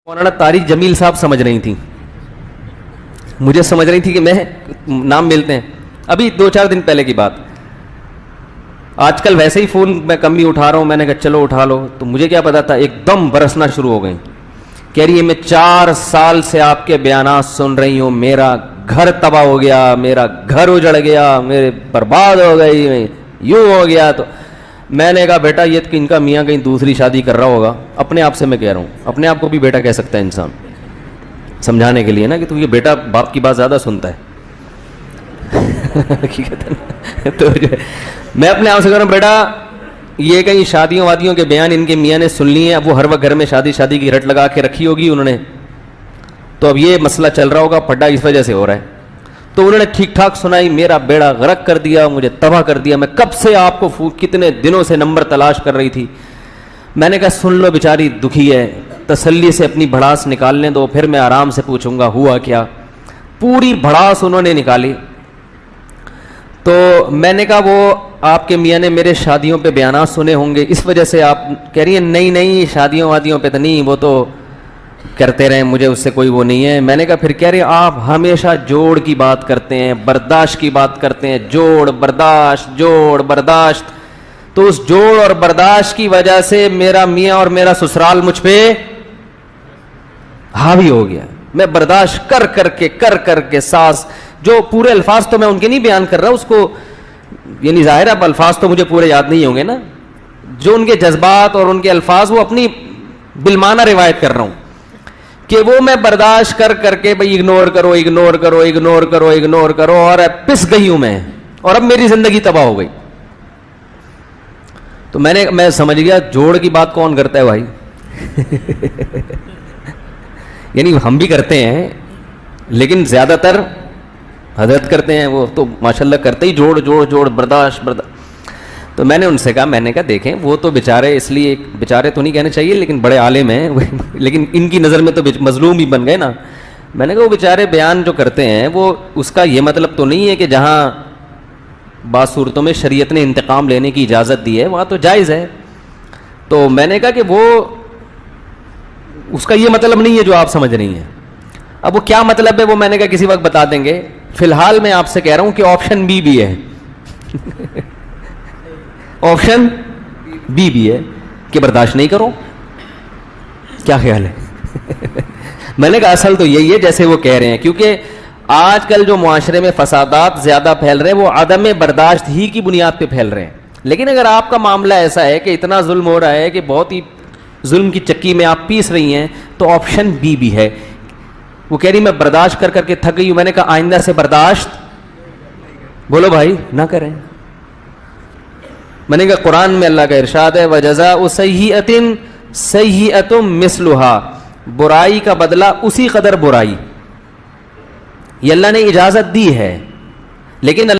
مولانا طارق جمیل صاحب سمجھ رہی تھیں، مجھے سمجھ رہی تھی کہ میں نام ملتے ہیں ابھی 2-4 دن پہلے کی بات. آج کل ویسے ہی فون میں کم ہی اٹھا رہا ہوں، میں نے کہا چلو اٹھا لو، تو مجھے کیا پتا تھا ایک دم برسنا شروع ہو گئی. کہہ رہی ہے میں 4 سال سے آپ کے بیانات سن رہی ہوں، میرا گھر تباہ ہو گیا، میرا گھر اجڑ گیا، میرے برباد ہو گئی، یوں ہو گیا. تو میں نے کہا بیٹا یہ ان کا میاں کہیں دوسری شادی کر رہا ہوگا. اپنے آپ سے میں کہہ رہا ہوں، اپنے آپ کو بھی بیٹا کہہ سکتا ہے انسان سمجھانے کے لیے نا، کہ تو یہ بیٹا باپ کی بات زیادہ سنتا ہے. تو میں اپنے آپ سے کہہ رہا ہوں بیٹا یہ کہیں شادیوں وادیوں کے بیان ان کے میاں نے سن لیے ہیں، اب وہ ہر وقت گھر میں شادی کی رٹ لگا کے رکھی ہوگی انہوں نے، تو اب یہ مسئلہ چل رہا ہوگا پھڈا اس وجہ سے ہو رہا ہے. تو انہوں نے ٹھیک ٹھاک سنائی، میرا بیڑا غرق کر دیا، مجھے تباہ کر دیا. میں کب سے آپ کو کتنے دنوں سے نمبر تلاش کر رہی تھی. میں نے کہا سن لو بیچاری دکھی ہے، تسلی سے اپنی بھڑاس نکالنے دو، پھر میں آرام سے پوچھوں گا ہوا کیا. پوری بھڑاس انہوں نے نکالی. تو میں نے کہا وہ آپ کے میاں نے میرے شادیوں پہ بیانات سنے ہوں گے، اس وجہ سے آپ کہہ رہی ہیں نہیں شادیوں وادیوں پہ تو نہیں، وہ تو کرتے رہے، مجھے اس سے کوئی وہ نہیں ہے. میں نے کہا پھر کہہ رہے آپ ہمیشہ جوڑ کی بات کرتے ہیں، برداشت کی بات کرتے ہیں، جوڑ برداشت. تو اس جوڑ اور برداشت کی وجہ سے میرا میاں اور میرا سسرال مجھ پہ حاوی ہو گیا. میں برداشت کر کے ساس، جو پورے الفاظ تو میں ان کے نہیں بیان کر رہا، اس کو یعنی ظاہر اب الفاظ تو مجھے پورے یاد نہیں ہوں گے نا، جو ان کے جذبات اور ان کے الفاظ وہ اپنی بالمعنی روایت کر رہا ہوں کہ وہ میں برداشت کر کے بھئی اگنور کرو اور پس گئی ہوں میں، اور اب میری زندگی تباہ ہو گئی. تو میں سمجھ گیا جوڑ کی بات کون کرتا ہے بھائی. یعنی ہم بھی کرتے ہیں لیکن زیادہ تر حضرت کرتے ہیں، وہ تو ماشاءاللہ کرتے ہی جوڑ برداشت. تو میں نے ان سے کہا، میں نے کہا دیکھیں وہ تو بیچارے، اس لیے بیچارے تو نہیں کہنے چاہیے لیکن بڑے عالم ہیں، لیکن ان کی نظر میں تو مظلوم ہی بن گئے نا. میں نے کہا وہ بیچارے بیان جو کرتے ہیں وہ اس کا یہ مطلب تو نہیں ہے کہ جہاں بعض صورتوں میں شریعت نے انتقام لینے کی اجازت دی ہے وہاں تو جائز ہے. تو میں نے کہا کہ وہ اس کا یہ مطلب نہیں ہے جو آپ سمجھ رہی ہیں. اب وہ کیا مطلب ہے وہ میں نے کہا کسی وقت بتا دیں گے. فی الحال میں آپ سے کہہ رہا ہوں کہ آپشن بی بھی ہے. آپشن بی بھی ہے کہ برداشت نہیں کرو. کیا خیال ہے؟ میں نے کہا اصل تو یہی ہے جیسے وہ کہہ رہے ہیں، کیونکہ آج کل جو معاشرے میں فسادات زیادہ پھیل رہے ہیں وہ عدم برداشت ہی کی بنیاد پہ پھیل رہے ہیں. لیکن اگر آپ کا معاملہ ایسا ہے کہ اتنا ظلم ہو رہا ہے کہ بہت ہی ظلم کی چکی میں آپ پیس رہی ہیں، تو آپشن بی بھی ہے. وہ کہہ رہی میں برداشت کر کے تھک گئی ہوں. میں نے کہا آئندہ سے برداشت بولو بھائی نہ کریں. میں نے کہا قرآن میں اللہ کا ارشاد ہے وَجَزَاءُ سَيِّئَةٍ سَيِّئَةٌ مِثْلُهَا، برائی کا بدلہ اسی قدر برائی. یہ اللہ نے اجازت دی ہے لیکن